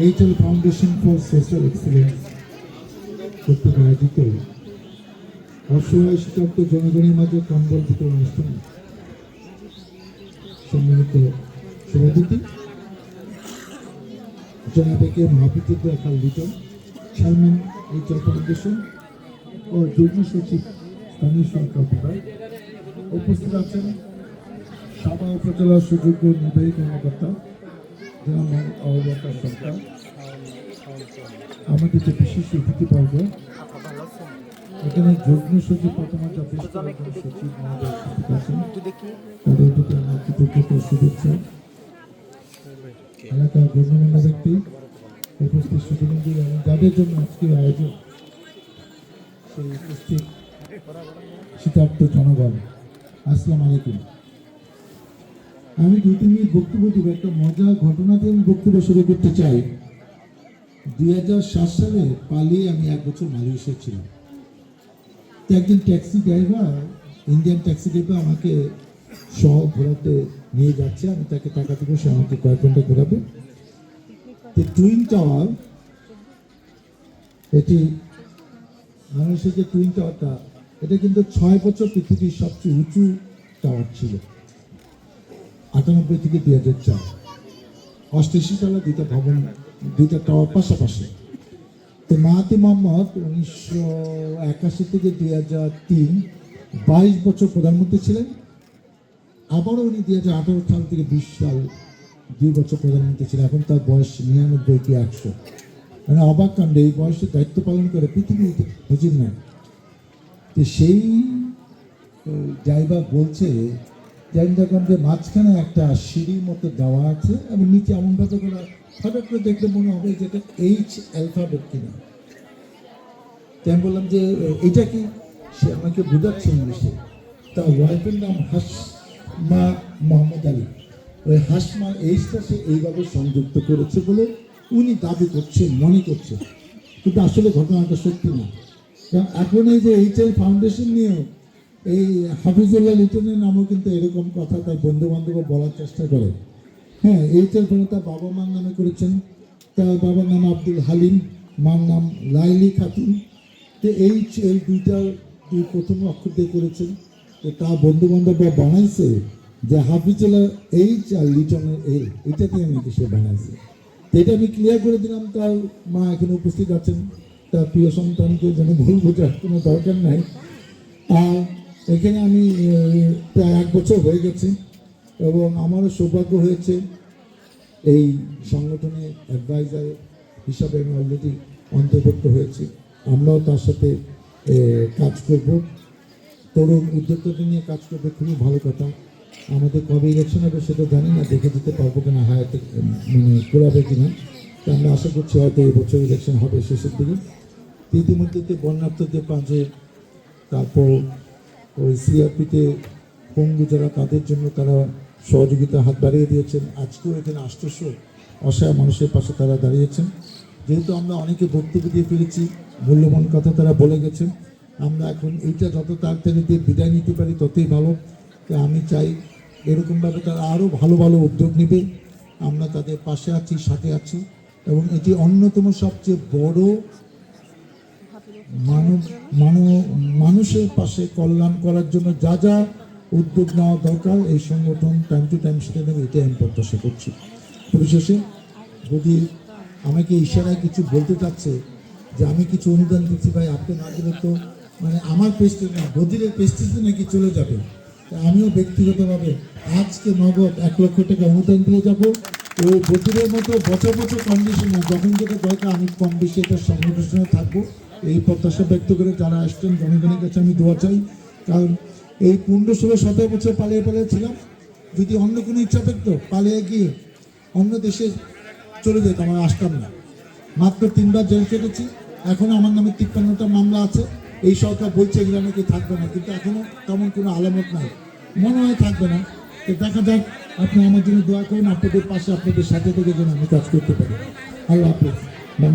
HL foundation for social excellence কর্তৃক আয়োজিত অসহায় শীতার্থ জনগণের মাঝে কম্বল বিতরণ অনুষ্ঠানে সম্মানিত সভাপতি জনাব এ কে মহাপ্রতিদ্র খাল লিটন, চেয়ারম্যান এইচএল ফাউন্ডেশন ও যুগ্ম সচিব স্থানীয় সরকার বিভাগ, উপস্থিত আছেন সাবা উপজেলার সুযোগ্য নির্বাহী কর্মকর্তা জনাব অবতার সরকার, আমাদের যে বিশেষ অতিথিবর্গ, এখানে যুগ্ম সচিব প্রথমত সচিব আছেন, তাদের প্রতি আমার কৃতজ্ঞতা শুভেচ্ছা। এলাকার গণ্যমান্য ব্যক্তি, উপস্থিত সুধীবৃন্দ এবং যাদের জন্য আজকের আয়োজন, সেই উপস্থিত শীতার্থ জনগণ, আসসালামু আলাইকুম। আমি 2-3 মিনিট বক্তব্য দেব। একটা মজার ঘটনা দিয়ে আমি বক্তব্য শুরু করতে চাই। 2007 সালে পালিয়ে আমি 1 বছর মালয়েশিয়া ছিলাম। একজন taxi driver, Indian taxi driver আমাকে সহ ঘোরাতে নিয়ে যাচ্ছে। আমি তাকে টাকা দেবো, সে আমাকে কয়েক ঘন্টা ঘোরাবে। টুইন টাওয়ার, এটি বাংলাদেশের যে টুইন টাওয়ারটা, এটা কিন্তু 6 বছর পৃথিবীর সবচেয়ে উঁচু টাওয়ার ছিল। 98 থেকে 2004, 88 সালে দুইটা ভবন, দুইটা টাওয়ার পাশাপাশি। তো মাহাতি মোহাম্মদ 1981 থেকে 2003 22 বছর প্রধানমন্ত্রী ছিলেন। আবারও উনি 2018 সাল থেকে 20 সাল 2 বছর প্রধানমন্ত্রী ছিলেন। এখন তার বয়স 99 কি 100। মানে অবাক কাণ্ড, এই বয়সে দায়িত্ব পালন করে পৃথিবী বুঝিন না। তো সেই ড্রাইভার বলছে দেখুন যে মাঝখানে একটা সিঁড়ির মতো দেওয়া আছে এবং নিচে এমনভাবে করে হঠাৎ করে দেখলে মনে হবে যে এটা এইচ অ্যালফাবেট কিনা। তাই আমি বললাম যে এটা কি? সে আমাকে বোঝাচ্ছে ইংলিশে। তার ওয়াইফের নাম হাসমা মোহাম্মদ আলী। ওই হাসমা এইচটা সে এইভাবে সংযুক্ত করেছে বলে উনি দাবি করছেন, মনে করছে, কিন্তু আসলে ঘটনাটা সত্যি না। কারণ এখন এই যে এইচএল ফাউন্ডেশন নিয়েও এই হাফিজুল্লাহ লিটনের নামও কিন্তু এরকম কথা তার বন্ধু বান্ধব বলার চেষ্টা করে। হ্যাঁ, এইচএল তার বাবা মার নামে করেছেন। তার বাবার নাম আব্দুল হালিম, মার নাম লাইলি খাতুন। তো এইচএল দুই প্রথম অক্ষর দিয়ে করেছেন। তো তার বন্ধু বান্ধব বানাইছে যে হাফিজুল্লাহ এইচ আর লিটনের এ, এটা দিয়ে নাকি সে বানাইছে। তো এটা আমি ক্লিয়ার করে দিলাম। তার মা এখানে উপস্থিত আছেন, তার প্রিয় সন্তানকে যেন ভুল বোঝার কোনো দরকার নাই। আর এখানে আমি প্রায় 1 বছর হয়ে গেছে এবং আমারও সৌভাগ্য হয়েছে এই সংগঠনে অ্যাডভাইজার হিসাবে আমি অলরেডি অন্তর্ভুক্ত হয়েছি। আমরাও তার সাথে কাজ করব, তরুণ উদ্যোক্তাদের নিয়ে কাজ করবে, খুবই ভালো কথা। আমাদের কবে ইলেকশন হবে সেটা জানি না, দেখে দিতে পারবো কিনা, হায়াতে মানে করাবে কিনা। তো আমরা আশা করছি হয়তো এই বছর ইলেকশন হবে শেষের দিকে। ইতিমধ্যে বন্যার্থদের পাশে, তারপর ওই সিআরপিতে পঙ্গু যারা, তাদের জন্য তারা সহযোগিতা হাত বাড়িয়ে দিয়েছেন। আজকেও এখানে 800 অসহায় মানুষের পাশে তারা দাঁড়িয়েছেন। যেহেতু আমরা অনেকে বক্তব্য দিয়ে ফেলেছি, মূল্যবান কথা তারা বলে গেছেন, আমরা এখন এইটা যত তাড়াতাড়ি দিয়ে বিদায় নিতে পারি ততই ভালো। আমি চাই এরকমভাবে তারা আরও ভালো ভালো উদ্যোগ নেবে। আমরা তাদের পাশে আছি, সাথে আছি। এবং এটি অন্যতম সবচেয়ে বড় মানুষের পাশে কল্যাণ করার জন্য যা যা উদ্যোগ নেওয়া দরকার এই সংগঠন টাইম টু টাইম সেটা নেবে, এটাই আমি প্রত্যাশা করছি। পরিশেষে যদি আমাকে ইশারায় কিছু বলতে চাচ্ছে যে আমি কিছু অনুদান দিচ্ছি, ভাই আপনি না দিলে তো মানে আমার পেস্টিজ না, বদিরের পেস্টিজে নাকি চলে যাবে। আমিও ব্যক্তিগতভাবে আজকে নগদ 1 লক্ষ টাকা অনুদান দিয়ে যাব। ওই বদিরের মতো বছর বছর কন্ডিশনে যখন যেটা দরকার আমি কম বেশি এটা সংগঠনে থাকবো, এই প্রত্যাশা ব্যক্ত করে যারা আসছেন জনগণের কাছে আমি দোয়া চাই। কারণ এই 15-16-17 বছর পালিয়ে ছিলাম। যদি অন্য কোনো ইচ্ছা থাকতো পালিয়ে গিয়ে অন্য দেশে চলে যেত, আমার আসতাম না। মাত্র 3 বার জেল কেটেছি। এখনও আমার নামে 53টা মামলা আছে। এই সরকার বলছে এগুলো নাকি থাকবে না, কিন্তু এখনও তেমন কোনো আলামত নাই, মনে হয় থাকবে না। তো দেখা যাক, আপনি আমার জন্য দোয়া করুন, আপনাদের পাশে আপনাদের সাথে থেকে যেন আমি কাজ করতে পারি। আল্লাহ হাফেজ।